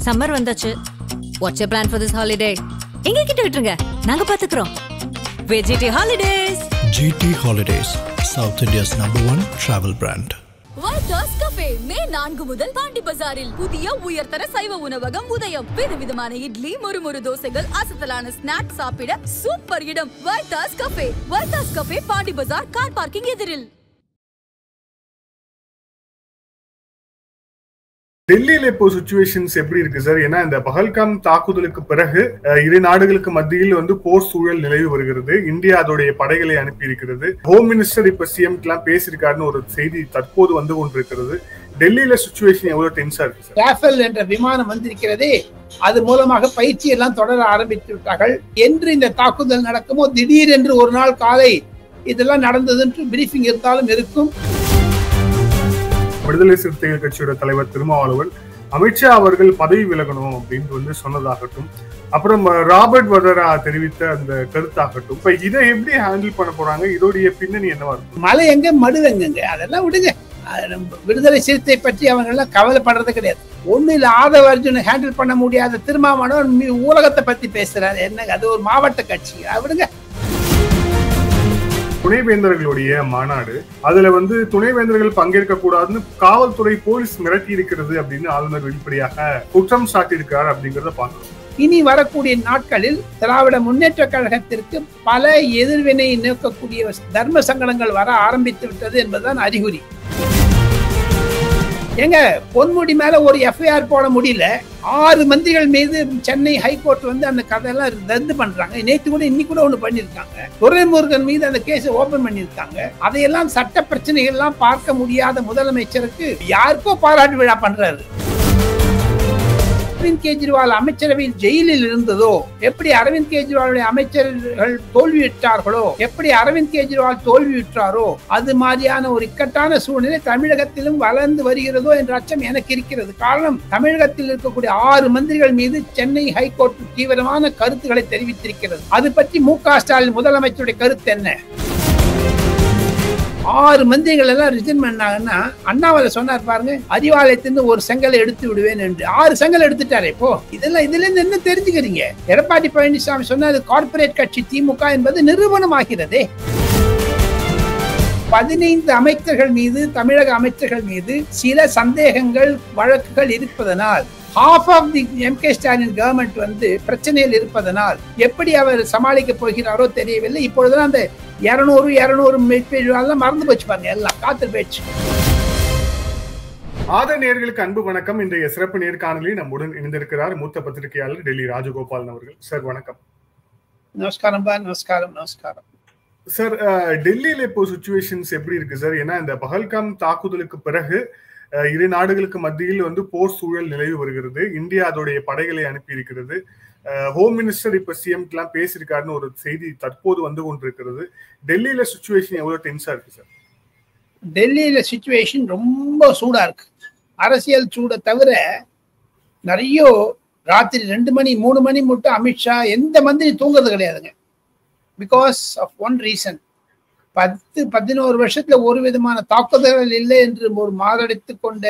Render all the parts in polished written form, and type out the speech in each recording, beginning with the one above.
Summer வந்தாச்சு. What's your plan for this holiday? எங்க கிட்ட விட்டுருங்க, நாங்க பாத்துக்கிறோம். VGT Holidays. GT Holidays, South India's #1 travel brand. Vaithas cafe May 4 முதல் பாண்டி பஜாரில் புதிய உயர்தர சைவ உணவகம் உதயம். விதவிதமான இட்லி, முறுமுறு தோசைகள், அசத்தலான ஸ்நாக்ஸ் சாப்பிட சூப்பர் இடம் வைத்தாஸ் கஃபே. வைத்தாஸ் கஃபே, பாண்டி பஜார், கார் பார்க்கிங் எதிரில். டெல்லியில இப்போ சிச்சுவேஷன்ஸ் எப்படி இருக்கு சார்? ஏன்னா இந்த பஹல்காம் தாக்குதலுக்கு பிறகு இரு நாடுகளுக்கு மத்தியில் போர் சூழல் நிலவி வருகிறது. இந்தியா அதோடைய படைகளை அனுப்பி இருக்கிறது. ஹோம் மினிஸ்டர் இப்ப சிஎம் எல்லாம் பேசியிருக்காருன்னு ஒரு செய்தி தற்போது வந்து கொண்டிருக்கிறது. டெல்லியில சிச்சுவேஷன் எவ்வளவு டென்ஸா இருக்கு சார்? ராஃபேல் என்ற விமானம் வந்திருக்கிறதே, அது மூலமாக பயிற்சி எல்லாம் தொடர ஆரம்பித்து விட்டார்கள். என்று இந்த தாக்குதல் நடக்குமோ, திடீரென்று ஒரு நாள் காலை இதெல்லாம் நடந்தது என்று பிரீஃபிங் இருந்தாலும் இருக்கும். விடுதலை சிறுத்தைகள் கட்சியோட தலைவர் திருமாவளவன் அமித்ஷா அவர்கள் பதவி விலகணும் அப்படின்னு சொன்னதாகட்டும், அப்புறம் ராபர்ட் வதரா தெரிவித்த அந்த கருத்தாகட்டும், இப்ப இதை எப்படி ஹேண்டில் பண்ண போறாங்க? இதோடைய பின்னணி என்னவா இருக்கும்? மழை எங்க மடு எங்க, அதெல்லாம் விடுங்க. விடுதலை சிறுத்தை பற்றி அவங்க எல்லாம் கவலைப்படுறது கிடையாது. ஒண்ணு இல்ல, ஆதவ அர்ஜுன் ஹேண்டில் பண்ண முடியாத திருமாவளவன் ஊடகத்தை பத்தி பேசுறாரு. என்ன அது ஒரு மாவட்ட கட்சி, விடுங்க. துணைவேந்தர்களுடைய மாநாடு, அதுல துணைவேந்தர்கள் பங்கேற்க கூடாதுன்னு காவல்துறை போலீஸ் மிரட்டி இருக்கிறது அப்படின்னு ஆளுநர் வெளிப்படையாக குற்றம் சாட்டியிருக்கிறார் அப்படிங்கறத பார்க்கணும். இனி வரக்கூடிய நாட்களில் திராவிட முன்னேற்ற கழகத்திற்கு பல எதிர்வினை நோக்கக்கூடிய தர்ம சங்கடங்கள் வர ஆரம்பித்து விட்டது என்பதுதான் அறிகுறி. எங்க பொன்முடி மேல ஒரு எஃப்ஐஆர் போட முடியல. 6 மந்திரிகள் மீது சென்னை ஹைகோர்ட் அந்த கதையெல்லாம் ரத்து பண்றாங்க. நேற்று கூட இன்னைக்கு கூட ஒண்ணு பண்ணிருக்காங்க. துரைமுருகன் மீது அந்த கேஸ் ஓபன் பண்ணிருக்காங்க. அதையெல்லாம் சட்ட பிரச்சனைகள் எல்லாம் பார்க்க முடியாத முதலமைச்சருக்கு யாருக்கோ பாராட்டு விழா பண்றாரு. அரவிந்த் கெஜ்ரிவால் அமைச்சரவையில் ஜெயிலில் இருந்ததோ, எப்படி அரவிந்த் கெஜ்ரிவாலுடைய அமைச்சர்கள் தோல்வியுற்றார்களோ, எப்படி அரவிந்த் கெஜ்ரிவால் தோல்வியுற்றாரோ, அது மாதிரியான ஒரு இக்கட்டான சூழ்நிலை தமிழகத்திலும் வளர்ந்து வருகிறதோ என்ற அச்சம் எனக்கு இருக்கிறது. காரணம், தமிழகத்தில் இருக்கக்கூடிய 6 மந்திரிகள் மீது சென்னை ஹைகோர்ட் தீவிரமான கருத்துக்களை தெரிவித்திருக்கிறது. அது பற்றி மு.க. ஸ்டாலின் முதலமைச்சருடைய கருத்து என்ன? 6 மந்திரிகள் எல்லாம் ரிசைன் பண்ணாங்கன்னா, அண்ணாமலை சொன்னார் பாருங்க, அறிவாலயத்திலிருந்து ஒரு செங்கலை எடுத்து விடுவேன் என்று. 6 செங்கல் எடுத்துட்டாரு. இப்போ இதெல்லாம் இதுல இருந்து என்ன தெரிஞ்சுக்கிறீங்க? எடப்பாடி பழனிசாமி சொன்னது கார்பரேட் கட்சி திமுக என்பது நிரூபணம் ஆகிறதே. 15 அமைச்சர்கள் மீது, தமிழக அமைச்சர்கள் மீது சில சந்தேகங்கள், வழக்குகள் இருப்பதனால், half of the M.K. Stalin government பிரச்சனையில் இருப்பதனால் எப்படி அவர் சமாளிக்க போகிறாரோ தெரியவில்லை. இப்பொழுதுதான் அந்த 200 மறந்து போச்சு பாருங்க, எல்லாம் காத்து போயிடுச்சு. ஆதர் நேயர்களுக்கு அன்பு வணக்கம். இன்றைய சிறப்பு நேர்காணலில் நம்முடன் இணைந்திருக்கிறார் மூத்த பத்திரிகையாளர் டெல்லி ராஜகோபாலன் அவர்கள். சார் வணக்கம். நமஸ்காரம். நமஸ்காரம் சார். டெல்லியில இப்போ சிச்சுவேஷன்ஸ் எப்படி இருக்கு சார்? ஏன்னா இந்த பஹல்காம் தாக்குதலுக்கு பிறகு இரு நாடுகளுக்கு மத்தியில் போர் சூழல் நிலவி வருகிறது. இந்தியா அதோடைய படைகளை அனுப்பி இருக்கிறது. ஹோம் மினிஸ்டர் இப்ப சிஎம் எல்லாம் பேசியிருக்காருன்னு ஒரு செய்தி தற்போது வந்து கொண்டிருக்கிறது. டெல்லியில சிச்சுவேஷன் எவ்வளவு டென்ஸா இருக்கு சார்? டெல்லியில சிச்சுவேஷன் ரொம்ப சூடா இருக்கு. அரசியல் சூட தவிர நிறைய ராத்திரி 2 மணி 3 மணி மட்டும் அமித்ஷா எந்த மந்திரி தூங்குறது கிடையாதுங்க. பிகாஸ் ஆஃப் ஒன் ரீசன், 10-11 வருஷத்துல ஒரு விதமான தாக்குதல்கள் இல்லை என்று ஒரு மாரடித்து கொண்ட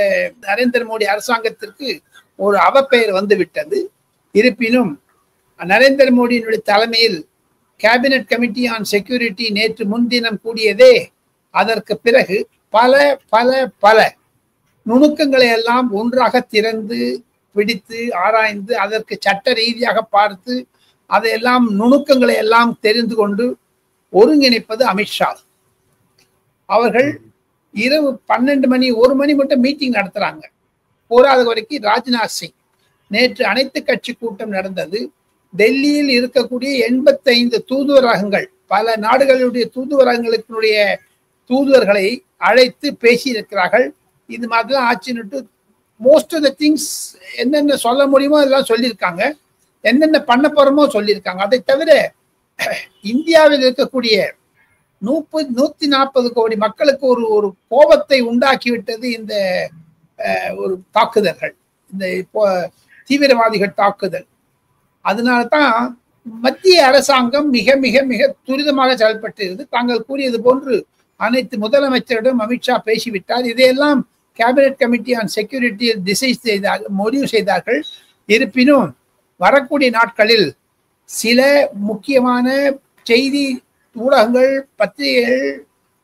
நரேந்திர மோடி அரசாங்கத்திற்கு ஒரு அவப்பெயர் வந்து விட்டது. இருப்பினும் நரேந்திர மோடியினுடைய தலைமையில் கேபினட் கமிட்டி ஆன் செக்யூரிட்டி நேற்று முன்தினம் கூடியதே. அதற்கு பிறகு பல பல பல நுணுக்கங்களை எல்லாம் ஒன்றாக திறந்து பிடித்து ஆராய்ந்து, அதற்கு சட்ட ரீதியாக பார்த்து, அதையெல்லாம் நுணுக்கங்களை எல்லாம் தெரிந்து கொண்டு ஒருங்கிணைப்பது அமித்ஷா அவர்கள். இரவு 12 மணி 1 மணி மட்டும் மீட்டிங் நடத்துறாங்க. போராத வரைக்கும் ராஜ்நாத் சிங் நேற்று அனைத்து கட்சி கூட்டம் நடந்தது. டெல்லியில் இருக்கக்கூடிய 85 தூதுவரகங்கள், பல நாடுகளுடைய தூதுவரகங்களுடைய தூதுவர்களை அழைத்து பேசியிருக்கிறார்கள். இது மாதிரிலாம் ஆச்சுன்னுட்டு மோஸ்ட் ஆஃப் த திங்ஸ் என்னென்ன சொல்ல முடியுமோ எல்லாம் சொல்லியிருக்காங்க. என்னென்ன பண்ண போறோமோ சொல்லியிருக்காங்க. அதை தவிர இந்தியாவில் இருக்கக்கூடிய 140 கோடி மக்களுக்கு ஒரு கோபத்தை உண்டாக்கிவிட்டது இந்த ஒரு தாக்குதல்கள், இந்த தீவிரவாதிகள் தாக்குதல். அதனால்தான் மத்திய அரசாங்கம் மிக மிக மிக துரிதமாக செயல்பட்டிருந்தது. தாங்கள் கூறியது போன்று அனைத்து முதலமைச்சரிடம் அமித்ஷா பேசிவிட்டார். இதையெல்லாம் கேபினட் கமிட்டி ஆன் செக்யூரிட்டியில் முடிவு செய்தார்கள். இருப்பினும் வரக்கூடிய நாட்களில் சில முக்கியமான செய்தி ஊடகங்கள், பத்திரிகைகள்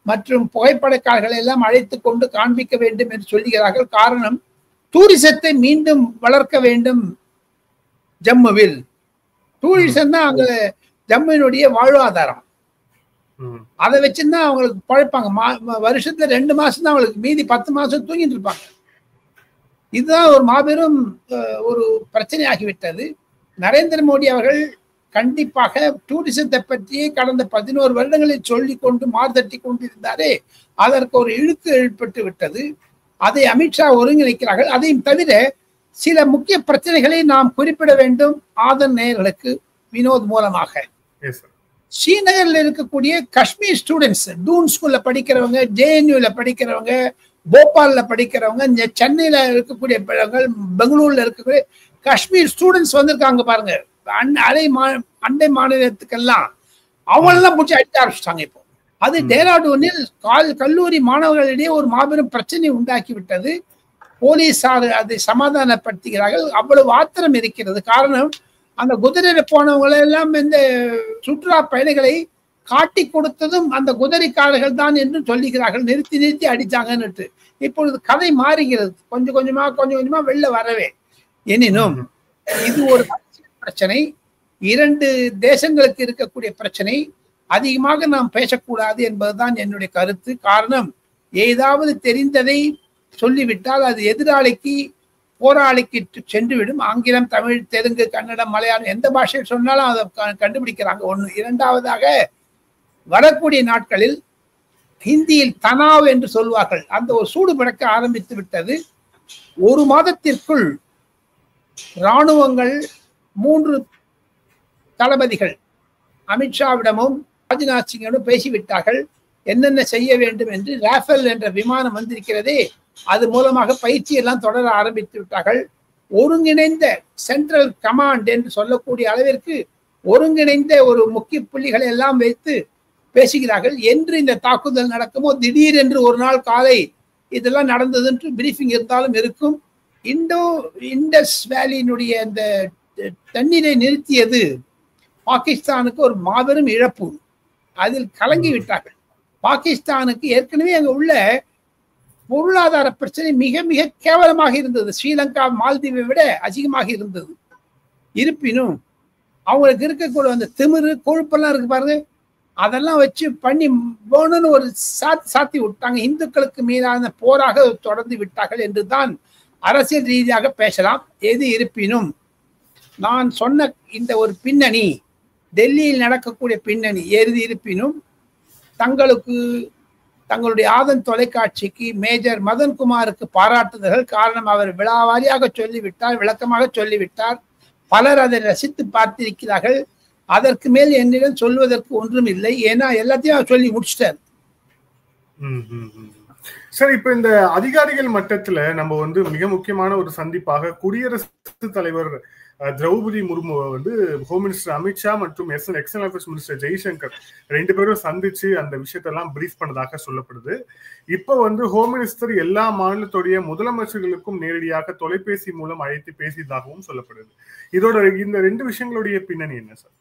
மற்றும் புகைப்படக்காரர்கள் எல்லாம் அழைத்து கொண்டு காண்பிக்க வேண்டும் என்று சொல்கிறார்கள். காரணம், டூரிசத்தை மீண்டும் வளர்க்க வேண்டும். ஜம்முவில் டூரிசம் தான் அங்க ஜம்முவினுடைய வாழ்வாதாரம். அதை வச்சுதான் அவங்களுக்கு பழைப்பாங்க. வருஷத்துல 2 மாசம் தான் அவங்களுக்கு, மீதி 10 மாசம் தூங்கிட்டு இருப்பாங்க. இதுதான் ஒரு மாபெரும் ஒரு பிரச்சனை ஆகிவிட்டது. நரேந்திர மோடி அவர்கள் கண்டிப்பாக டூரிசத்தை பற்றியே கடந்த 11 வருடங்களில் சொல்லி கொண்டு மார்தட்டி கொண்டிருந்தாரே, அதற்கு ஒரு இழுக்கு ஏற்பட்டு விட்டது. அதை அமித்ஷா ஒருங்கிணைக்கிறார்கள். அதையும் தவிர சில முக்கிய பிரச்சனைகளை நாம் குறிப்பிட வேண்டும் ஆதன் நேயர்களுக்கு வினோத் மூலமாக. ஸ்ரீநகர்ல இருக்கக்கூடிய காஷ்மீர் ஸ்டூடெண்ட்ஸ், டூன் ஸ்கூல்ல படிக்கிறவங்க, JNUல படிக்கிறவங்க, போபால்ல படிக்கிறவங்க, சென்னையில இருக்கக்கூடிய பெங்களூர்ல இருக்கக்கூடிய காஷ்மீர் ஸ்டூடெண்ட்ஸ் வந்திருக்காங்க பாருங்க. அண்டை மாநிலத்துக்கெல்லாம் அவங்களெல்லாம் பிடிச்சி அடிக்க ஆரம்பிச்சிட்டாங்க. இப்போ அது டேராடூனில் கல்லூரி மாணவர்களிடையே ஒரு மாபெரும் பிரச்சனை உண்டாக்கி விட்டது. போலீசார் அதை சமாதானப்படுத்துகிறார்கள். அவ்வளவு ஆத்திரம் இருக்கிறது. காரணம், அந்த குதிரையில போனவங்களை எல்லாம் இந்த சுற்றுலா பயணிகளை காட்டி கொடுத்ததும் அந்த குதிரைக்காரர்கள் தான் என்று சொல்லுகிறார்கள். நிறுத்தி நிறுத்தி அடிச்சாங்கன்னு. இப்பொழுது கதை மாறுகிறது. கொஞ்சம் கொஞ்சமா வெளில வரவே. எனினும் இது ஒரு பிரச்சனை, 2 தேசங்களுக்கு இருக்கக்கூடிய பிரச்சனை. அதிகமாக நாம் பேசக்கூடாது என்பதுதான் என்னுடைய கருத்து. காரணம், ஏதாவது தெரிந்ததை சொல்லிவிட்டால் அது எதிராளிக்கு, போராளிக்கு சென்றுவிடும். ஆங்கிலம், தமிழ், தெலுங்கு, கன்னடம், மலையாளம் எந்த பாஷையில் சொன்னாலும் அதை கண்டுபிடிக்கிறாங்க. ஒன்று. இரண்டாவதாக, வரக்கூடிய நாட்களில் ஹிந்தியில் தனாவ் என்று சொல்வார்கள். அந்த ஒரு சூடு பிறக்க ஆரம்பித்து விட்டது. 1 மாதத்திற்குள் இராணுவங்கள் 3 தளபதிகள் அமித்ஷாவிடமும் ராஜ்நாத் சிங்கிடம் பேசிவிட்டார்கள். என்னென்ன செய்ய வேண்டும் என்று. ராஃபேல் என்ற விமானம் வந்திருக்கிறதே, அது மூலமாக பயிற்சி எல்லாம் தொடர ஆரம்பித்து விட்டார்கள். ஒருங்கிணைந்த சென்ட்ரல் கமாண்ட் என்று சொல்லக்கூடிய அளவிற்கு ஒருங்கிணைந்த ஒரு முக்கிய புள்ளிகளை எல்லாம் வைத்து பேசுகிறார்கள். என்று இந்த தாக்குதல் நடக்குமோ, திடீரென்று ஒரு நாள் காலை இதெல்லாம் நடந்தது என்று பிரீஃபிங் இருந்தாலும் இருக்கும். இண்டஸ் வேலியினுடைய அந்த தண்ணீரை நிறுத்தியது பாகிஸ்தானுக்கு ஒரு மாபெரும் இழப்பு. அதில் கலங்கி விட்டார்கள். பாகிஸ்தானுக்கு ஏற்கனவே அங்க உள்ள பொருளாதார பிரச்சனை மிக மிக கேவலமாக இருந்தது. ஸ்ரீலங்கா, மால்தீவை விட அதிகமாக இருந்தது. இருப்பினும் அவங்களுக்கு இருக்கக்கூடிய அந்த திமிரு, கொழுப்பெல்லாம் இருக்கு பாருங்க, அதெல்லாம் வச்சு பண்ணி போகணும்னு ஒரு சாத்தி விட்டாங்க. இந்துக்களுக்கு மீதான போராக தொடர்ந்து விட்டார்கள் என்றுதான் அரசியல் ரீதியாக பேசலாம். எது இருப்பினும் நான் சொன்ன இந்த ஒரு பின்னணி, டெல்லியில் நடக்கக்கூடிய பின்னணி எது இருப்பினும் தங்களுடைய ஆதன் தொலைக்காட்சிக்கு மேஜர் மதன்குமாருக்கு பாராட்டுதல்கள். காரணம், அவர் விழாவாரியாக சொல்லிவிட்டார், விளக்கமாக சொல்லிவிட்டார். பலர் அதை ரசித்து பார்த்திருக்கிறார்கள். அதற்கு மேல் என்னிடம் சொல்வதற்கு ஒன்றும் இல்லை. ஏன்னா எல்லாத்தையும் சொல்லி முடிச்சிட்டார். சார், இப்ப இந்த அதிகாரிகள் மட்டத்துல நம்ம மிக முக்கியமான ஒரு சந்திப்பாக குடியரசுத் தலைவர் திரௌபதி முர்முவை ஹோம் மினிஸ்டர் அமித்ஷா மற்றும் எக்ஸ்டர்னல் அஃபேர்ஸ் மினிஸ்டர் ஜெய்சங்கர் 2 பேரும் சந்திச்சு அந்த விஷயத்தெல்லாம் பிரீஃப் பண்ணதாக சொல்லப்படுது. இப்ப ஹோம் மினிஸ்டர் எல்லா மாநிலத்துடைய முதலமைச்சர்களுக்கும் நேரடியாக தொலைபேசி மூலம் அழைத்து பேசியதாகவும் சொல்லப்படுது. இதோட இந்த 2 விஷயங்களுடைய பின்னணி என்ன சார்?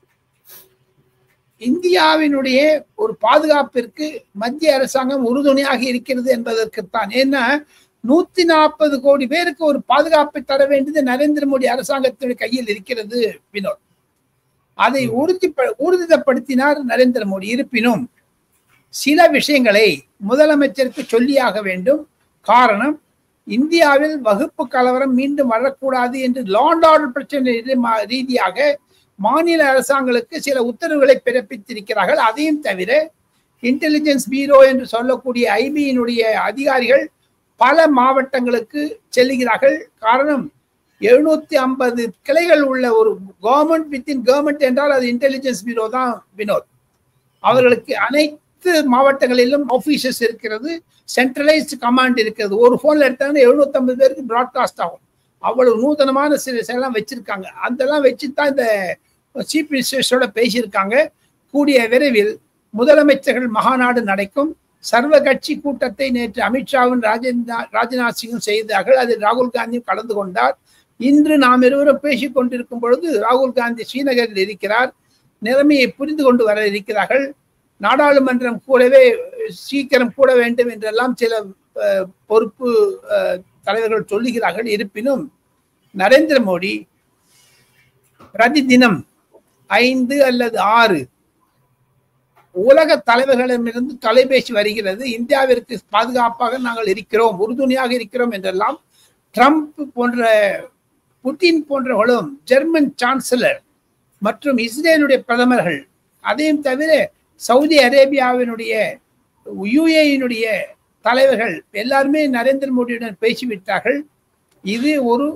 இந்தியாவினுடைய ஒரு பாதுகாப்பிற்கு மத்திய அரசாங்கம் உறுதுணையாக இருக்கிறது என்பதற்குத்தான். ஏன்னா 140 கோடி பேருக்கு ஒரு பாதுகாப்பை தர வேண்டியது நரேந்திர மோடி அரசாங்கத்தினுடைய கையில் இருக்கிறது வினோத். அதை ஊர்ஜிதப்படுத்தினார் நரேந்திர மோடி. இருப்பினும் சில விஷயங்களை முதலமைச்சருக்கு சொல்லியாக வேண்டும். காரணம், இந்தியாவில் வகுப்பு கலவரம் மீண்டும் வரக்கூடாது என்று லா அண்ட் ஆர்டர் பிரச்சனை ரீதியாக மாநில அரசாங்கங்களுக்கு சில உத்தரவுகளை பிறப்பித்திருக்கிறார்கள். அதையும் தவிர இன்டெலிஜென்ஸ் பீரோ என்று சொல்லக்கூடிய ஐபியினுடைய அதிகாரிகள் பல மாவட்டங்களுக்கு செல்லுகிறார்கள். காரணம், 750 கிளைகள் உள்ள ஒரு கவர்மெண்ட் வித்தின் கவர்மெண்ட் என்றால் அது இன்டெலிஜென்ஸ் பீரோ தான் வினோத். அவர்களுக்கு அனைத்து மாவட்டங்களிலும் ஆபீசஸ் இருக்கிறது, சென்ட்ரலைஸ்டு கமாண்ட் இருக்கிறது. ஒரு போன்ல எடுத்தாங்கன்னா 750 பேருக்கு பிராட்காஸ்ட் ஆகும். அவ்வளவு நூதனமான எல்லாம் வச்சிருக்காங்க. அதெல்லாம் வச்சுதான் இந்த சீஃப் மினிஸ்டர்ஸோட பேசியிருக்காங்க. கூடிய விரைவில் முதலமைச்சர்கள் மகாநாடு நடக்கும். சர்வ கட்சி கூட்டத்தை நேற்று அமித்ஷாவும் ராஜ்நாத் சிங்கும் செய்தார்கள். அதில் ராகுல் காந்தியும் கலந்து கொண்டார். இன்று நாம் இருவரும் பேசிக் கொண்டிருக்கும் பொழுது ராகுல் காந்தி ஸ்ரீநகரில் இருக்கிறார். நிலைமையை புரிந்து கொண்டு வர இருக்கிறார்கள். நாடாளுமன்றம் கூடவே சீக்கிரம் கூட வேண்டும் என்றெல்லாம் சில பொறுப்பு தலைவர்கள் சொல்லுகிறார்கள். இருப்பினும் நரேந்திர மோடி பிரதி தினம் 5 அல்லது 6 உலக தலைவர்களிடமிருந்து தொலைபேசி வருகிறது. இந்தியாவிற்கு பாதுகாப்பாக நாங்கள் இருக்கிறோம், உறுதுணையாக இருக்கிறோம் என்றெல்லாம். ட்ரம்ப் போன்ற, புட்டின் போன்றவர்களும், ஜெர்மன் சான்சலர் மற்றும் இஸ்ரேலுடைய பிரதமர்கள், அதையும் தவிர சவுதி அரேபியாவினுடைய, யுஏயினுடைய தலைவர்கள் எல்லாருமே நரேந்திர மோடியுடன் பேசிவிட்டார்கள். இது ஒரு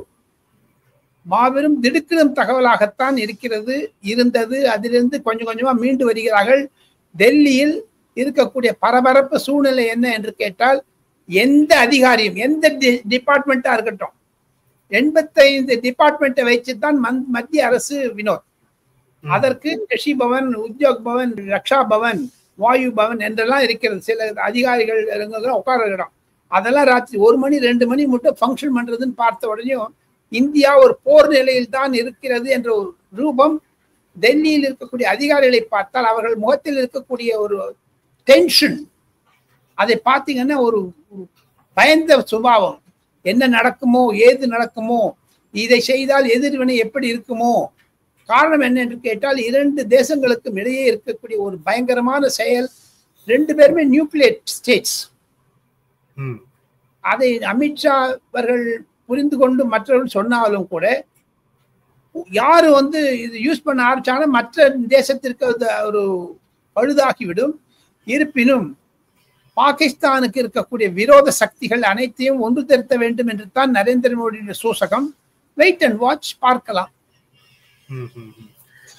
மாபெரும் திடுக்கிடும் தகவலாகத்தான் இருந்தது. அதிலிருந்து கொஞ்சம் கொஞ்சமா மீண்டு வருகிறார்கள். டெல்லியில் இருக்கக்கூடிய பரபரப்பு சூழ்நிலை என்ன என்று கேட்டால், எந்த அதிகாரியும், எந்த டிபார்ட்மெண்டா இருக்கட்டும், 85 டிபார்ட்மெண்ட்டை வைத்துத்தான் மத்திய அரசு வினோத். அதற்கு கிருஷி பவன், உத்யோக் பவன், ரக்ஷா பவன், வாயு பவன் என்றெல்லாம் இருக்கிறது. சில அதிகாரிகள் உட்கார இடம். அதெல்லாம் ராத்திரி 1 மணி 2 மணி மட்டும் ஃபங்க்ஷன் பண்றதுன்னு பார்த்த உடனே இந்தியா ஒரு போர் நிலையில் தான் இருக்கிறது என்ற ஒரு ரூபம் டெல்லியில் இருக்கக்கூடிய அதிகாரிகளை பார்த்தால் அவர்கள் முகத்தில் இருக்கக்கூடிய ஒரு டென்ஷன், அதை பார்த்தீங்கன்னா ஒரு பயந்த சுபாவம். என்ன நடக்குமோ, ஏது நடக்குமோ, இதை செய்தால் எதிர்வினை எப்படி இருக்குமோ. காரணம் என்ன என்று கேட்டால், 2 தேசங்களுக்கும் இடையே இருக்கக்கூடிய ஒரு பயங்கரமான செயல். 2 பேருமே நியூக்ளியர் ஸ்டேட்ஸ். அதை அமித்ஷா அவர்கள் புரிந்து கொண்டு மற்றவர்கள் சொன்னாலும் கூட, யாரு இது யூஸ் பண்ண ஆரம்பிச்சாலும் மற்ற தேசத்திற்கு ஒரு பழுதாகிவிடும். இருப்பினும் பாகிஸ்தானுக்கு இருக்கக்கூடிய விரோத சக்திகள் அனைத்தையும் ஒன்று திரட்ட வேண்டும் என்று தான் நரேந்திர மோடியுடைய சூசகம். வெயிட் அண்ட் வாட்ச், பார்க்கலாம்.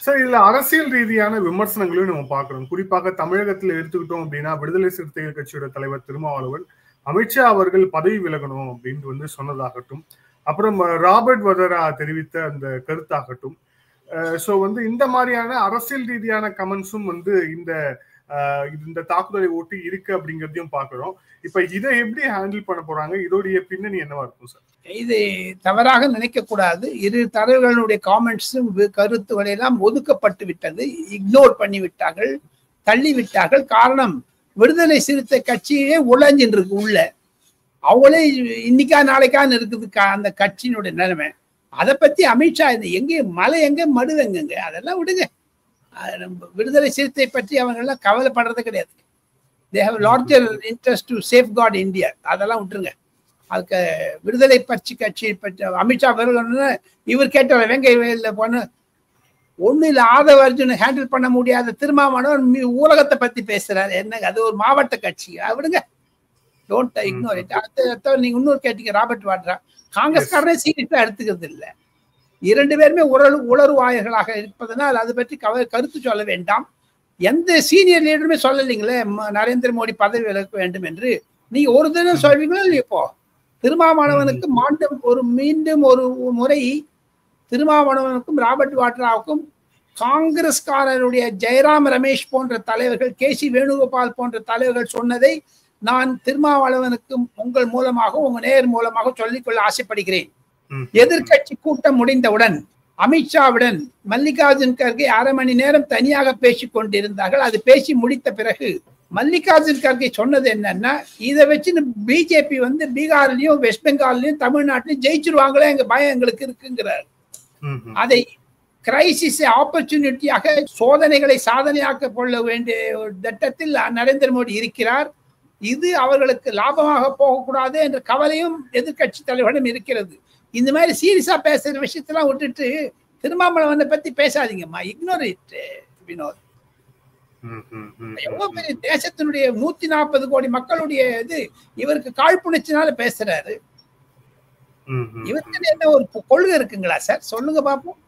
சார், இதுல அரசியல் ரீதியான விமர்சனங்களையும் நம்ம பார்க்கிறோம். குறிப்பாக தமிழகத்தில் எடுத்துக்கிட்டோம் அப்படின்னா, விடுதலை சிறுத்தைகள் கட்சியோட தலைவர் திருமாவளவன் அமித்ஷா அவர்கள் பதவி விலகணும் அப்படின்னு சொன்னதாகட்டும், அப்புறம் ராபர்ட் வதரா தெரிவித்த அந்த கருத்தாகட்டும், சோ இந்த மாதிரியான அரசியல் ரீதியான கமெண்ட்ஸும் இந்த தாக்குதலை ஒட்டி இருக்கு அப்படிங்கிறதையும் பாக்குறோம். இப்ப இதை எப்படி ஹேண்டில் பண்ண போறாங்க? இதோடைய பின்னணி என்னவா இருக்கும் சார்? இது தவறாக நினைக்க கூடாது. 2 தலைவர்களுடைய காமெண்ட்ஸும் கருத்துக்கள் எல்லாம் ஒதுக்கப்பட்டு விட்டது, இக்னோர் பண்ணி விட்டார்கள், தள்ளி விட்டார்கள். காரணம், விடுதலை சிறுத்தை கட்சியே உழைஞ்சின்னு இருக்கு உள்ள. அவங்களே இன்னைக்கா நாளைக்கான்னு இருக்குது அந்த கட்சியினுடைய நிலைமை. அதை பத்தி அமித்ஷா எங்கே மலை எங்க மடு எங்கங்க, அதெல்லாம் விடுங்க. விடுதலை சிறுத்தை பற்றி அவங்க எல்லாம் கவலைப்படுறது கிடையாது. They have larger interest to safeguard India. அதெல்லாம் விட்டுருங்க. அதுக்கு விடுதலை கட்சி பற்றி அமித்ஷா வருகணும்னு இவர் கேட்டார். வெங்கை வேல போன ஒண்ணு இல்ல, ஆதவ அர்ஜுன் ஹேண்டில் பண்ண முடியாத திருமாவளவன் ஊரகத்தை பத்தி பேசுறாரு. என்னங்க அது ஒரு மாவட்ட கட்சி, விடுங்க. Don't ignore it. அடுத்த நீங்க இன்னொரு கேட்டீங்க, ராபர்ட் வாட்ரா. காங்கிரஸ்காரனே சீரியஸா எடுத்துக்கிறது இல்லை. 2 பேருமே உளறுவாயர்களாக இருப்பதனால் அது பற்றி கருத்து சொல்ல வேண்டாம். எந்த சீனியர் லீடருமே சொல்லலைங்களே நரேந்திர மோடி பதவி விலக வேண்டும் என்று. நீங்க ஒரு தினம் சொல்வீங்களா இல்லையா? இப்போ திருமாவளவனுக்கு மீண்டும் ஒரு முறை திருமாவளவனுக்கும் ராபர்ட் வாட்ராவுக்கும் காங்கிரஸ்காரருடைய ஜெயராம் ரமேஷ் போன்ற தலைவர்கள், கேசி வேணுகோபால் போன்ற தலைவர்கள் சொன்னதை நான் திருமாவளவனுக்கும் உங்கள் மூலமாக, உங்க நேயர் மூலமாக சொல்லிக்கொள்ள ஆசைப்படுகிறேன். எதிர்கட்சி கூட்டம் முடிந்தவுடன் அமித்ஷாவுடன் மல்லிகார்ஜுன் கர்கே 1/2 மணி நேரம் தனியாக பேசிக் கொண்டிருந்தார்கள். அது பேசி முடித்த பிறகு மல்லிகார்ஜுன் கர்கே சொன்னது என்னன்னா, இதை வச்சு பிஜேபி பீகார்லயும் வெஸ்ட் பெங்கால்லயும் தமிழ்நாட்டிலையும் ஜெயிச்சிருவாங்களே, எங்க பயம் எங்களுக்கு இருக்குங்கிறார். அதை கிரைசிஸ் ஆப்பர்ச்சுனிட்டியாக, சோதனைகளை சாதனையாக்க கொள்ள வேண்டிய ஒரு திட்டத்தில் நரேந்திர மோடி இருக்கிறார். இது அவர்களுக்கு லாபமாக போகக்கூடாது என்ற கவலையும் எதிர்கட்சி தலைவரிடம் இருக்கிறது. இந்த மாதிரி சீரியஸா பேசுற விஷயத்தெல்லாம் விட்டுட்டு திருமாவளவனை பத்தி பேசாதீங்கம்மா, இக்னோர் இட் வினோத். எவ்வளவு பெரிய தேசத்தினுடைய 140 கோடி மக்களுடைய இவருக்கு காழ்ப்புணர்ச்சினால பேசுறாரு. இவருக்கு என்ன ஒரு கொள்கை இருக்குங்களா சார்? சொல்லுங்க பாப்போம்.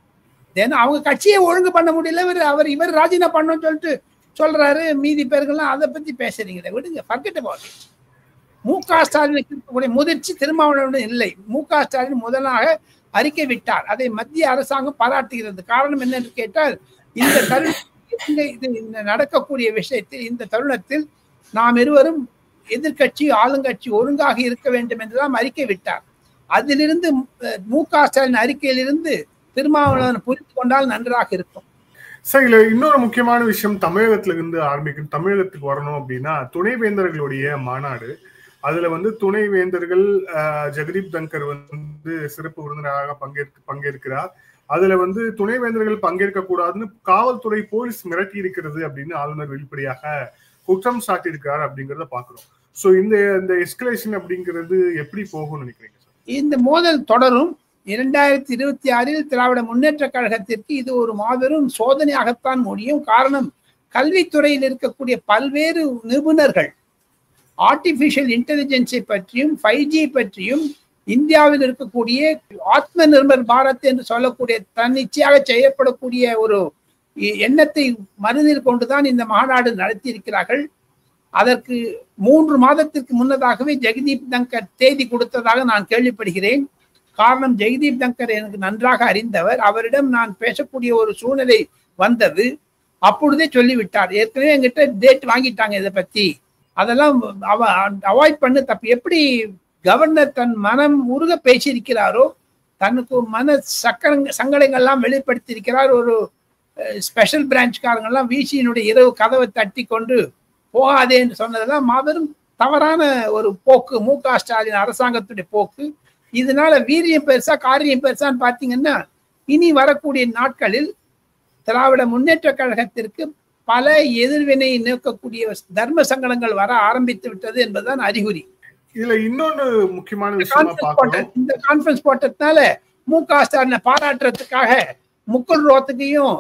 அவங்க கட்சியை ஒழுங்கு பண்ண முடியல, இவர் ராஜினாமா பண்ணணும்னு சொல்லிட்டு சொல்றாரு. மீதி பேர்கள்லாம் அதை பத்தி பேசுறீங்களே, விடுங்க. Forget about it. மு.க. ஸ்டாலினுக்கு இருக்கக்கூடிய முதிர்ச்சி திருமாவளவன் இல்லை. மு.க. ஸ்டாலின் முதலாக அறிக்கை விட்டார். அதை மத்திய அரசாங்கம் பாராட்டுகிறது. காரணம் என்னன்னு கேட்டால், இந்த நடக்கக்கூடிய விஷயத்தில், இந்த தருணத்தில் நாம் இருவரும் எதிர்கட்சி ஆளுங்கட்சி ஒழுங்காக இருக்க வேண்டும் என்றுதான் அறிக்கை விட்டார். அதிலிருந்து மு.க. ஸ்டாலின் அறிக்கையிலிருந்து திருமாவளவன் புரிந்து கொண்டால் நன்றாக இருக்கும். சார், இதுல இன்னொரு முக்கியமான விஷயம் தமிழகத்துல இருந்து ஆரம்பிக்கும். தமிழகத்துக்கு வரணும் அப்படின்னா துணைவேந்தர்களுடைய மாநாடு, அதுல வந்து துணைவேந்தர்கள் ஜெகதீப் தங்கர் வந்து சிறப்பு விருந்தினராக பங்கேற்கிறார். அதுல வந்து துணைவேந்தர்கள் பங்கேற்க கூடாதுன்னு காவல்துறை போலீஸ் மிரட்டி இருக்கிறது அப்படின்னு ஆளுநர் வெளிப்படையாக குற்றம் சாட்டி இருக்கிறார் அப்படிங்கறத பாக்குறோம். சோ இந்த எஸ்கலேஷன் அப்படிங்கிறது எப்படி போகும்னு நினைக்கிறீங்க? இந்த மோதல் தொடரும். 2026 திராவிட முன்னேற்ற கழகத்திற்கு இது ஒரு மாபெரும் சோதனையாகத்தான் முடியும். காரணம், கல்வித்துறையில் இருக்கக்கூடிய பல்வேறு நிபுணர்கள் ஆர்டிபிஷியல் இன்டெலிஜென்ஸை பற்றியும் 5G பற்றியும் இந்தியாவில் இருக்கக்கூடிய ஆத்ம நிர்பர் பாரத் என்று சொல்லக்கூடிய தன்னிச்சையாக செய்யப்படக்கூடிய ஒரு எண்ணத்தை மனதில் கொண்டுதான் இந்த மாநாடு நடத்தி இருக்கிறார்கள். அதற்கு 3 மாதத்திற்கு முன்னதாகவே ஜெகதீப் தங்கர் தேதி கொடுத்ததாக நான் கேள்விப்படுகிறேன். காரணம், ஜெகதீப் தங்கர் எனக்கு நன்றாக அறிந்தவர். அவரிடம் நான் பேசக்கூடிய ஒரு சூழ்நிலை வந்தது. அப்பொழுதே சொல்லிவிட்டார், ஏற்கனவே என்கிட்ட டேட் வாங்கிட்டாங்க, இதை பத்தி அதெல்லாம் அவாய்ட் பண்ணு தப்பு. எப்படி கவர்னர் தன் மனம் உருக பேசியிருக்கிறாரோ, தனக்கு மன சங்கடங்கள்லாம் வெளிப்படுத்தியிருக்கிறார். ஒரு ஸ்பெஷல் பிரான்ச்காரங்கெல்லாம் வீசியினுடைய இரவு கதவை தட்டி கொண்டு போகாதே என்று சொன்னதெல்லாம் மாபெரும் தவறான ஒரு போக்கு, மு.க. ஸ்டாலின் அரசாங்கத்துடைய போக்கு. இதனால வீரியம் பெருசா காரியம் பெருசான்னு பார்த்தீங்கன்னா, இனி வரக்கூடிய நாட்களில் திராவிட முன்னேற்ற கழகத்திற்கு பல எதிர்வினை நோக்கக்கூடிய தர்ம சங்கடங்கள் வர ஆரம்பித்து விட்டது என்பதுதான் அறிகுறி. இதுல இன்னொன்னு முக்கியமான விஷயம், இந்த கான்ஃபரன்ஸ் போட்டதுனால மு.க. ஸ்டாலினை பாராட்டுறதுக்காக முகுல் ரோத்தகையும்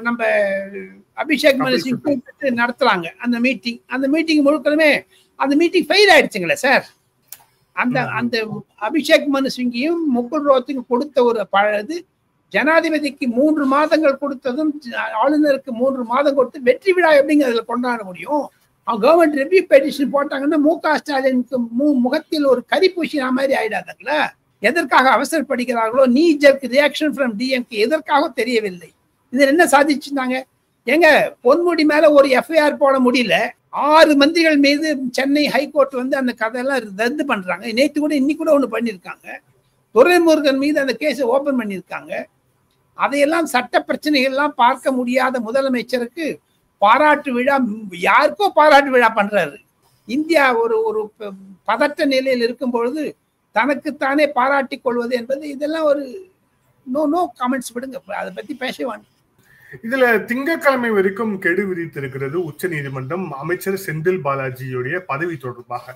நம்ம அபிஷேக் மனு சிங் கூப்பிட்டு நடத்துறாங்க அந்த மீட்டிங் முழுக்கலுமே அந்த மீட்டிங் ஃபெயில் ஆயிடுச்சுங்களே சார். அந்த அபிஷேக் மனு சிங்கையும் முகுல் ரோத்தகையும் கொடுத்த ஒரு பழது ஜனாதிபதிக்கு 3 மாதங்கள் கொடுத்ததும் ஆளுநருக்கு 3 மாதம் கொடுத்து வெற்றி விழா எப்படிங்க அதுல கொண்டாட முடியும்? கவர்மெண்ட் ரிவ்யூ பெட்டிஷன் போட்டாங்கன்னா மு.க. ஸ்டாலினுக்கு முகத்தில் ஒரு கரி பூசின மாதிரி ஆயிடாதுங்களா? எதற்காக அவசரப்படுகிறார்களோ, நீ ஜெர்க் ரியாக்ஷன் ஃப்ரம் டிஎம்கே எதற்காக தெரியவில்லை. இதில் என்ன சாதிச்சுட்டாங்க? எங்க பொன்முடி மேல ஒரு எஃப்ஐஆர் போட முடியல. 6 மந்திரிகள் மீது சென்னை ஹைகோர்ட் வந்து அந்த கதையெல்லாம் ரத்து பண்றாங்க. நேற்று கூட இன்னைக்கு கூட ஒண்ணு பண்ணியிருக்காங்க. துரைமுருகன் மீது அந்த கேஸை ஓபன் பண்ணியிருக்காங்க. அதையெல்லாம் சட்ட பிரச்சனைகள்லாம் பார்க்க முடியாத முதலமைச்சருக்கு பாராட்டு விழா, யாருக்கோ பாராட்டு விழா பண்றாரு. இந்தியா ஒரு பதட்ட நிலையில் இருக்கும் பொழுது தனக்குத்தானே பாராட்டி கொள்வது என்பது இதெல்லாம் ஒரு நோ கமெண்ட்ஸ் விடுங்க, அதை பத்தி பேச வேண்டாம். இதுல திங்கட்கிழமை வரைக்கும் கெடு விதித்திருக்கிறது உச்ச நீதிமன்றம் அமைச்சர் செந்தில் பாலாஜியுடைய பதவி தொடர்பாக.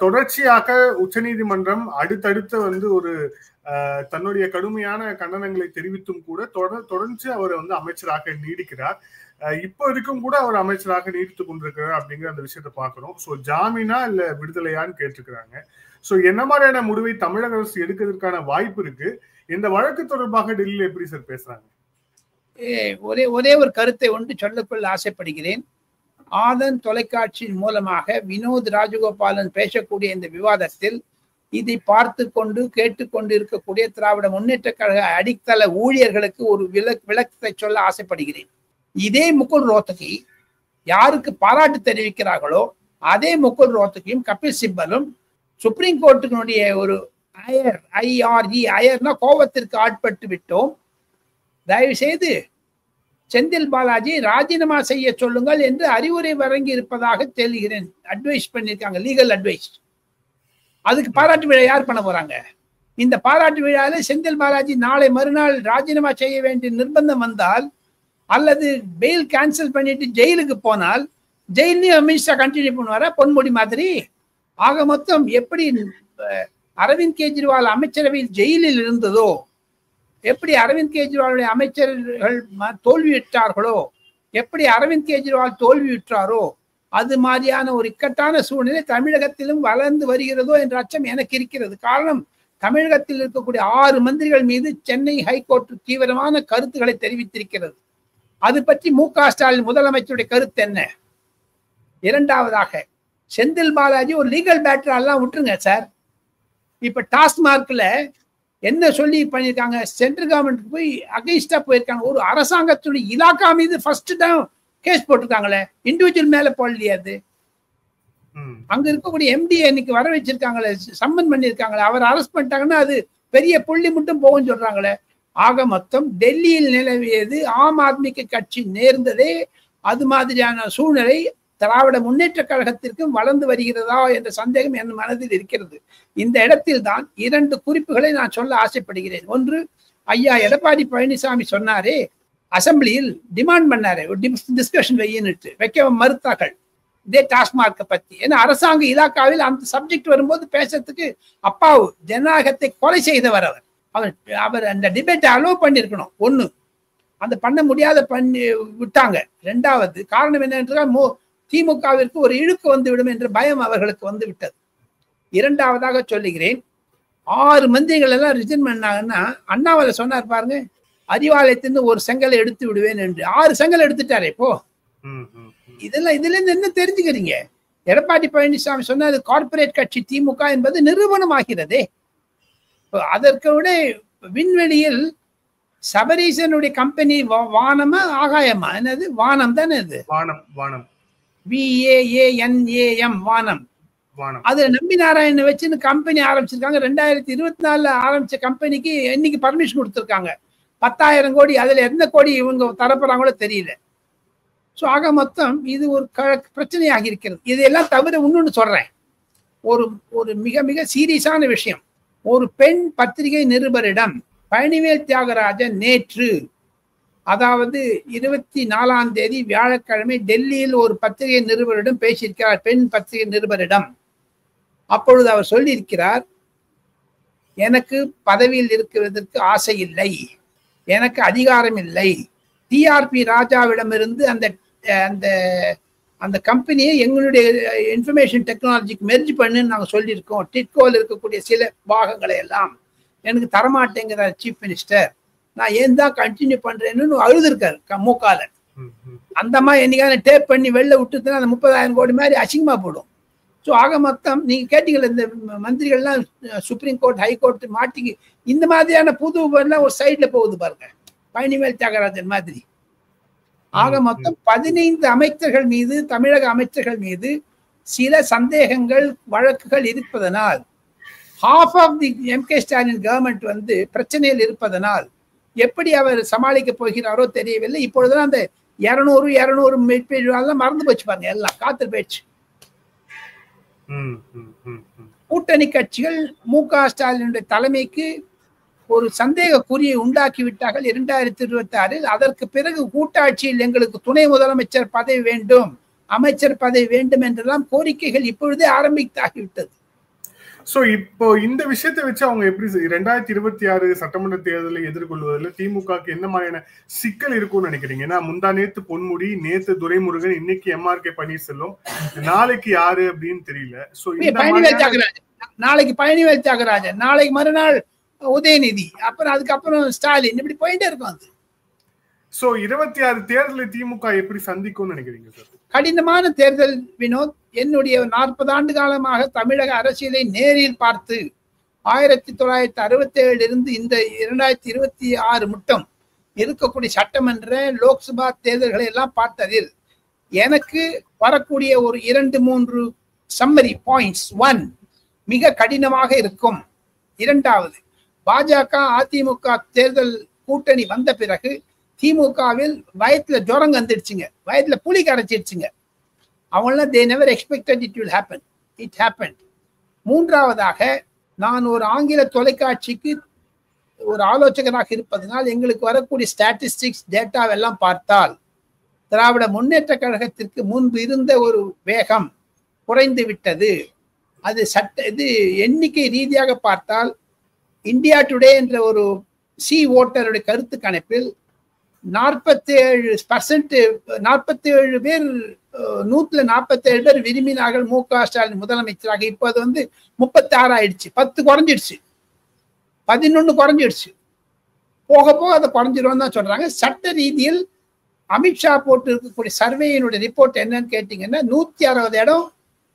தொடர்ச்சியாக உச்ச நீதிமன்றம் அடுத்தடுத்து வந்து ஒரு தன்னுடைய கடுமையான கண்டனங்களை தெரிவித்தும் கூட தொடர்ந்து அவர் வந்து அமைச்சராக நீடிக்கிறார். இப்போ வரைக்கும் கூட அவர் அமைச்சராக நீடித்துக் கொண்டிருக்கிறார் அப்படிங்கிற அந்த விஷயத்த பாக்குறோம். சோ ஜாமீனா இல்ல விடுதலையான்னு கேட்டிருக்கிறாங்க. சோ என்ன மாதிரியான முடிவை தமிழக அரசு எடுக்கிறதுக்கான வாய்ப்பு இருக்கு? இந்த வழக்கு தொடர்பாக டெல்லியில எப்படி சார் பேசுறாங்க? ஒரே ஒரு கருத்தை ஒன்று சொல்லிக்கொள்ள ஆசைப்படுகிறேன். ஆதன் தொலைக்காட்சியின் மூலமாக வினோத் ராஜகோபாலன் பேசக்கூடிய இந்த விவாதத்தில் இதை பார்த்து கொண்டு கேட்டுக்கொண்டு இருக்கக்கூடிய திராவிட முன்னேற்ற கழக அடித்தள ஊழியர்களுக்கு ஒரு விளக்கத்தை சொல்ல ஆசைப்படுகிறேன். இதே முகுல் ரோத்தகி யாருக்கு பாராட்டு தெரிவிக்கிறார்களோ அதே முகுல் ரோத்தகியும் கபில் சிப்பலும் சுப்ரீம் கோர்ட்டுடைய ஒரு அயர்னா கோபத்திற்கு ஆட்பட்டு விட்டோம், தயவு செய்து செந்தில் பாலாஜி ராஜினாமா செய்ய சொல்லுங்கள் என்று அறிவுரை வழங்கி இருப்பதாக தெரிகிறேன். அட்வைஸ் பண்ணியிருக்காங்க, லீகல் அட்வைஸ். அதுக்கு பாராட்டு விழா யார் பண்ண போறாங்க? இந்த பாராட்டு விழாவில் செந்தில் பாலாஜி நாளை மறுநாள் ராஜினாமா செய்ய வேண்டிய நிர்பந்தம் வந்தால் அல்லது பெயில் கேன்சல் பண்ணிட்டு ஜெயிலுக்கு போனால் ஜெயிலையும் அமித்ஷா கண்டினியூ பண்ணுவாரா பொன்முடி மாதிரி? ஆக மொத்தம் எப்படி அரவிந்த் கெஜ்ரிவால் அமைச்சரவையில் ஜெயிலில் இருந்ததோ, எப்படி அரவிந்த் கெஜ்ரிவாலுடைய அமைச்சர்கள் தோல்வியுற்றார்களோ, எப்படி அரவிந்த் கெஜ்ரிவால் தோல்வியுற்றாரோ, அது மாதிரியான ஒரு இக்கட்டான சூழ்நிலை தமிழகத்திலும் வளர்ந்து வருகிறதோ என்ற அச்சம் எனக்கு இருக்கிறது. காரணம், தமிழகத்தில் இருக்கக்கூடிய 6 மந்திரிகள் மீது சென்னை ஹைகோர்ட் தீவிரமான கருத்துக்களை தெரிவித்திருக்கிறது. அது பற்றி மு.க. ஸ்டாலின் முதலமைச்சருடைய கருத்து என்ன? இரண்டாவதாக, செந்தில் பாலாஜி ஒரு லீகல் பேட்டரெல்லாம் விட்டுருங்க சார். இப்ப டாஸ்மார்க்ல என்ன சொல்லி பண்ணியிருக்காங்க? சென்ட்ரல் கவர்மெண்ட் போய் அகைன்ஸ்டா போயிருக்காங்க. ஒரு அரசாங்கத்துடைய இலாக்கா மீது ஃபர்ஸ்ட் டைம் கேஸ் போட்டிருக்காங்களே, இண்டிவிஜுவல் மேல போடலையே. அது அங்க இருக்கக்கூடிய எம்டி இன்னைக்கு வர வச்சிருக்காங்களே, சம்மன் பண்ணிருக்காங்களே, அவர் அரெஸ்ட் பண்ணிட்டாங்கன்னா அது பெரிய புள்ளி மட்டும் போகும்னு சொல்றாங்களே. ஆக மொத்தம் டெல்லியில் நிலவியது ஆம் ஆத்மிக்கு கட்சி நேர்ந்ததே அது மாதிரியான சூழ்நிலை திராவிட முன்னேற்ற கழகத்திற்கும் வளர்ந்து வருகிறதா என்ற சந்தேகம் என் மனதில் இருக்கிறது. இந்த இடத்தில் தான் 2 குறிப்புகளை நான் சொல்ல ஆசைப்படுகிறேன். ஒன்று, ஐயா எடப்பாடி பழனிசாமி சொன்னாரே, அசம்பிளியில் டிமாண்ட் பண்ணாரு ஒரு டிஸ்கஷன் வைக்க மறுத்தார்கள் இதே டாஸ்மார்க்கை பத்தி. ஏன்னா அரசாங்க இலாக்காவில் அந்த சப்ஜெக்ட் வரும்போது பேசுறதுக்கு அப்பாவு ஜனநாயகத்தை கொலை செய்தவர் அவர் அந்த டிபேட்டை அலோவ் பண்ணிருக்கணும். ஒண்ணு, அந்த பண்ண முடியாத பண்ணி விட்டாங்க. 2வது காரணம் என்னென்றால் திமுகவிற்கு ஒரு இழுக்கு வந்து விடும் என்ற பயம் அவர்களுக்கு வந்து விட்டது. 2வதாக சொல்லுகிறேன், 6 மந்திரிகள் எல்லாம் ரிசைன் பண்ணாங்கன்னா அண்ணாமலை சொன்னார் பாருங்க, அறிவாலயத்திலிருந்து ஒரு செங்கலை எடுத்து விடுவேன் என்று. 6 செங்கல் எடுத்துட்டாரு. இப்போ இதுல இருந்து என்ன தெரிஞ்சுக்கிறீங்க? எடப்பாடி பழனிசாமி சொன்னாரு கார்பரேட் கட்சி திமுக என்பது நிரூபணம் ஆகிறதே. அதற்கு விட விண்வெளியில் சபரீசனுடைய கம்பெனி வானமா ஆகாயமா? என்னது வானம் தானே? அது வானம் வானம் VAANAM வானம். அதுல நம்பி நாராயணன் வச்சுன்னு கம்பெனி ஆரம்பிச்சிருக்காங்க. 2024 ஆரம்பிச்ச கம்பெனிக்கு இன்னைக்கு பர்மிஷன் கொடுத்துருக்காங்க 10,000 கோடி. அதுல எந்த கோடி இவங்க தரப்போறாங்களோ தெரியல. ஸோ ஆக மொத்தம் இது ஒரு பிரச்சனையாக இருக்கிறது. இதையெல்லாம் தவிர இன்னொன்னு சொல்றேன், ஒரு மிக மிக சீரியஸான விஷயம். ஒரு பெண் பத்திரிகை நிருபரிடம் பழனிவேல் தியாகராஜன் நேற்று, அதாவது 24ஆம் தேதி வியாழக்கிழமை டெல்லியில் ஒரு பத்திரிகை நிருபரிடம் பேசியிருக்கிறார், பெண் பத்திரிகை நிருபரிடம். அப்பொழுது அவர் சொல்லியிருக்கிறார், எனக்கு பதவியில் இருக்கிறதற்கு ஆசை இல்லை, எனக்கு அதிகாரம் இல்லை, டிஆர்பி ராஜாவிடமிருந்து அந்த அந்த அந்த கம்பெனியை எங்களுடைய இன்ஃபர்மேஷன் டெக்னாலஜிக்கு மெர்ஜ் பண்ணுன்னு நாங்கள் சொல்லியிருக்கோம், டிட்கோவில் இருக்கக்கூடிய சில பாகங்களை எல்லாம் எனக்கு தரமாட்டேங்கிறார் சீஃப் மினிஸ்டர், நான் ஏன் தான் கண்டினியூ பண்றேன்னு அழுதுருக்காரு மூக்கால. அந்த மாதிரி என்னைக்கான டேப் பண்ணி வெளில விட்டுதுன்னா அந்த 30,000 கோடி மாதிரி அசிங்கமா போடும். ஸோ ஆக மொத்தம் நீங்க கேட்டீங்கல்ல, இந்த மந்திரிகள்லாம் சுப்ரீம் கோர்ட் ஹைகோர்ட் மாட்டிக்கு இந்த மாதிரியான புது ஒரு சைட்ல போகுது பாருங்க, பழனிவேல் தியாகராஜன் மாதிரி. ஆக மொத்தம் 15 அமைச்சர்கள் மீது, தமிழக அமைச்சர்கள் மீது சில சந்தேகங்கள் வழக்குகள் இருப்பதனால், half of the MK Stalin government பிரச்சனையில் இருப்பதனால் எப்படி அவர் சமாளிக்க போகிறாரோ தெரியவில்லை. இப்பொழுதுதான் அந்த 200 மீட்பெல்லாம் மறந்து போச்சு பாருங்க, எல்லாம் காத்து போயிடுச்சு. கூட்டணி கட்சிகள் மு.க. ஸ்டாலினுடைய தலைமைக்கு ஒரு சந்தேக குறியை உண்டாக்கி விட்டார்கள் 2026. அதற்கு பிறகு கூட்டாட்சியில் எங்களுக்கு துணை முதலமைச்சர் பதவி வேண்டும், அமைச்சர் பதவி வேண்டும் என்றெல்லாம் கோரிக்கைகள் இப்பொழுதே ஆரம்பித்தாகிவிட்டது. சோ இப்போ இந்த விஷயத்தை வச்சு அவங்க எப்படி 2026 சட்டமன்ற தேர்தலை எதிர்கொள்வதில் திமுகக்கு என்ன மாதிரியான சிக்கல் இருக்கும்னு நினைக்கிறீங்க? ஏன்னா முந்தா நேத்து பொன்முடி, நேத்து துரைமுருகன், இன்னைக்கு MRK பன்னீர்செல்வம், நாளைக்கு யாரு அப்படின்னு தெரியல. சோ நாளைக்கு பழனிவேல் தியாகராஜன், நாளைக்கு மறுநாள் உதயநிதி, அப்புறம் அதுக்கப்புறம் ஸ்டாலின், இப்படி போயிட்டே இருக்கும் அது. சோ 26 தேர்தலை திமுக எப்படி சந்திக்கும்னு நினைக்கிறீங்க சார்? கடினமான தேர்தல் வினோத். என்னுடைய 40 ஆண்டு காலமாக தமிழக அரசியலை நேரில் பார்த்து 1967 இருந்து இந்த 2026 மட்டும் இருக்கக்கூடிய சட்டமன்ற லோக்சபா தேர்தல்களை எல்லாம் பார்த்ததில் எனக்கு வரக்கூடிய ஒரு 2-3 சம்மரி பாயிண்ட்ஸ். 1, மிக கடினமாக இருக்கும். 2வது, பாஜக அதிமுக தேர்தல் கூட்டணி வந்த பிறகு திமுகவில் வயத்துல ஜுரம் வந்துடுச்சுங்க, வயத்துல புலி கரைச்சிடுச்சுங்க. அவங்களாம் they never expected it will happen. It happened. 3வதாக, நான் ஒரு ஆங்கில தொலைக்காட்சிக்கு ஒரு ஆலோசகராக இருப்பதனால் எங்களுக்கு வரக்கூடிய ஸ்டாட்டிஸ்டிக்ஸ் டேட்டாவெல்லாம் பார்த்தால் திராவிட முன்னேற்ற கழகத்திற்கு முன்பு இருந்த ஒரு வேகம் குறைந்து விட்டது. அது இது எண்ணிக்கை ரீதியாக பார்த்தால் இந்தியா டுடே என்ற ஒரு ஓட்டருடைய கருத்து கணிப்பில் 47% 47 பேர் 147 பேர் விரும்பினார்கள் மு.க. ஸ்டாலின் முதலமைச்சராக. இப்போ அது 36 ஆயிடுச்சு, 10 குறைஞ்சிடுச்சு, 11 குறைஞ்சிடுச்சு. போக போக அதை குறைஞ்சிடும் தான் சொல்றாங்க. சட்ட ரீதியில் அமித்ஷா போட்டு இருக்கக்கூடிய சர்வேயினுடைய ரிப்போர்ட் என்னன்னு கேட்டீங்கன்னா 160 இடம்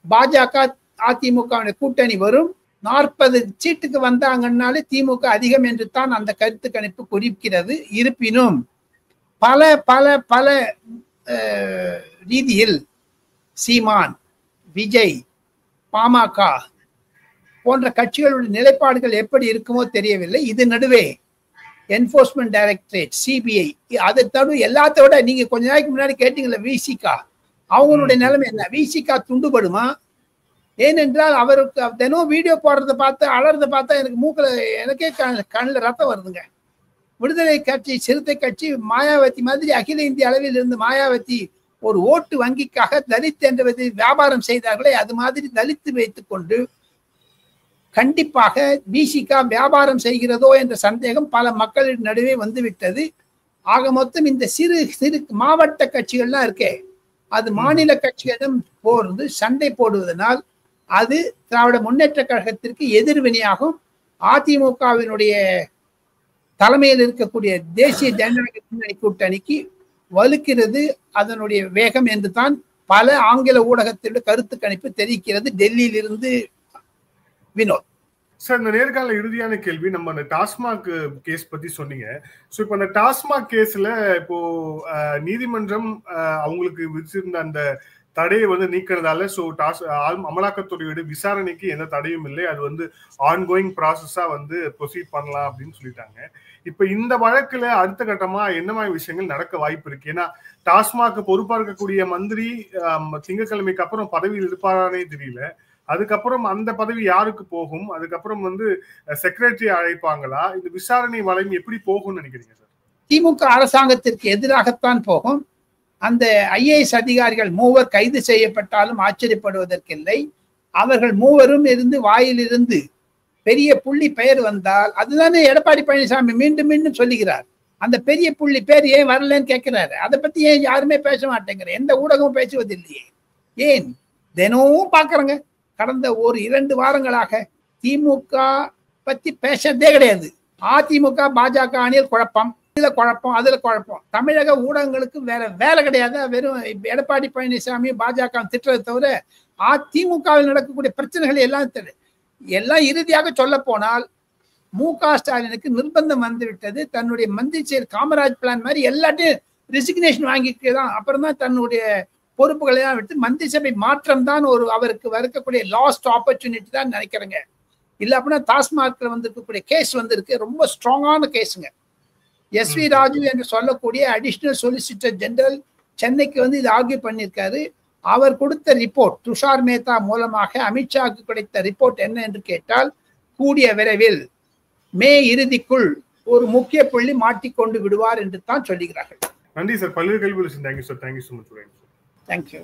பாஜக அதிமுக கூட்டணி வரும். 40 சீட்டுக்கு வந்தாங்கன்னாலே திமுக அதிகம் என்று தான் அந்த கருத்து கணிப்பு குறிக்கிறது. இருப்பினும் பல பல பல ரீதியில் சீமான், விஜய், பாமக போன்ற கட்சிகளுடைய நிலைப்பாடுகள் எப்படி இருக்குமோ தெரியவில்லை. இது நடுவே என்போர்ஸ்மெண்ட் டைரக்டரேட், சிபிஐ, அதை தவிர எல்லாத்தோட நீங்க கொஞ்ச நாளைக்கு முன்னாடி கேட்டீங்கல்ல விசிகா, அவங்களுடைய நிலைமை என்ன? விசிகா துண்டுபடுமா? ஏனென்றால் அவருக்கு தினம் வீடியோ போடுறத பார்த்து அலறத பார்த்தா எனக்கு மூக்கில் எனக்கே கண்ணில் ரத்தம் வருதுங்க. விடுதலை கட்சி, சிறுத்தை கட்சி, மாயாவதி மாதிரி அகில இந்திய அளவில் இருந்து மாயாவதி ஒரு ஓட்டு வங்கிக்காக தலித் என்ற வியாபாரம் செய்தார்களே, அது மாதிரி தலித்து வைத்துக் கொண்டு கண்டிப்பாக பிசிகா வியாபாரம் செய்கிறதோ என்ற சந்தேகம் பல மக்களின் நடுவே வந்துவிட்டது. ஆக மொத்தம் இந்த சிறு சிறு மாவட்ட கட்சிகள்லாம் இருக்கே, அது மாநில கட்சிகளிடம் போறது சண்டை போடுவதனால் அது திராவிட முன்னேற்ற கழகத்திற்கு எதிர்வினையாகும். அதிமுகவினுடைய தலைமையில் இருக்கக்கூடிய தேசிய ஜனநாயக முன்னணி கூட்டணிக்கு வலுக்கிறது அதனுடைய வேகம் என்று தான் பல ஆங்கில ஊடகத்தினுடைய கருத்து கணிப்பு தெரிவிக்கிறது. டெல்லியில் இருந்து வினோத் சார், இந்த நேர்காணல இறுதியான கேள்வி, நம்ம அந்த டாஸ்மாக் கேஸ் பத்தி சொன்னீங்க. ஸோ இப்போ அந்த டாஸ்மாக் கேஸ்ல இப்போ நீதிமன்றம் அவங்களுக்கு விதிச்சிருந்த அந்த தடையை வந்து நீக்கிறதால ஸோ அமலாக்கத்துறையோட விசாரணைக்கு எந்த தடையும் இல்லை, அது வந்து ஆன்கோயிங் ப்ராசஸா வந்து ப்ரொசீட் பண்ணலாம் அப்படின்னு சொல்லிட்டாங்க. இப்ப இந்த வழக்குல அடுத்த கட்டமா என்ன மாதிரி விஷயங்கள் நடக்க வாய்ப்பு இருக்கு? ஏன்னா டாஸ்மாக் பொறுப்பா இருக்கக்கூடிய மந்திரி திங்கட்கிழமைக்கு அப்புறம் பதவியில் இருப்பாரானே தெரியல. அதுக்கப்புறம் அந்த பதவி யாருக்கு போகும்? அதுக்கப்புறம் வந்து செக்ரட்டரி அழைப்பாங்களா? இந்த விசாரணை வளையம் எப்படி போகும்னு நினைக்கிறீங்க சார்? திமுக அரசாங்கத்திற்கு எதிராகத்தான் போகும். அந்த ஐஏஎஸ் அதிகாரிகள் மூவர் கைது செய்யப்பட்டாலும் ஆச்சரியப்படுவதற்கில்லை. அவர்கள் மூவரும் இருந்து வாயிலிருந்து பெரிய புள்ளி பெயர் வந்தால் அதுதானே எடப்பாடி பழனிசாமி மீண்டும் மீண்டும் சொல்லுகிறார். அந்த பெரிய புள்ளி பேர் ஏன் வரலன்னு கேட்கிறாரு. அதை பத்தி ஏன் யாருமே பேச மாட்டேங்கிற, எந்த ஊடகமும் பேசுவதில்லையே. ஏன்? தினமும் பாக்குறேங்க. கடந்த ஒரு 2 வாரங்களாக திமுக பத்தி பேசதே கிடையாது. அதிமுக பாஜக அணியில் குழப்பம், இதுல குழப்பம், அதுல குழப்பம். தமிழக ஊடகங்களுக்கு வேற வேலை கிடையாது. வெறும் எடப்பாடி பழனிசாமி பாஜக திட்டத்தை தவிர அதிமுகவில் நடக்கக்கூடிய பிரச்சனைகள் எல்லாம் இறுதியாக சொல்ல போனால் மு.க. ஸ்டாலினுக்கு நிர்பந்தம் வந்துவிட்டது. தன்னுடைய மந்திரி செயல் காமராஜ் பிளான் மாதிரி எல்லாத்தையும் ரெசிக்னேஷன் வாங்கிட்டுதான் அப்புறம் தான் தன்னுடைய பொறுப்புகளை எல்லாம் விட்டு மந்திரி சபை மாற்றம் தான் ஒரு அவருக்கு வரக்கூடிய லாஸ்ட் ஆப்பர்ச்சுனிட்டி தான் நினைக்கிறேங்க. இல்லை அப்படின்னா டாஸ்மார்க்ல வந்திருக்கக்கூடிய கேஸ் வந்திருக்கு, ரொம்ப ஸ்ட்ராங்கான கேஸுங்க. எஸ்.வி. ராஜு என்று சொல்லக்கூடிய அடிஷனல் சொலிசிட்டர் ஜெனரல் சென்னைக்கு வந்து இது ஆர்கியூ பண்ணியிருக்காரு. அவர் கொடுத்த ரிப்போர்ட் துஷார் மேத்தா மூலமாக அமித்ஷாவுக்கு கிடைத்த ரிப்போர்ட் என்ன என்று கேட்டால், கூடிய விரைவில் மே இறுதிக்குள் ஒரு முக்கிய புள்ளி மாட்டிக்கொண்டு விடுவார் என்று தான் சொல்லுகிறார்கள். நன்றி சார். பல்வேறு கேள்விகள். Thank you sir. Thank you so much. Thank you.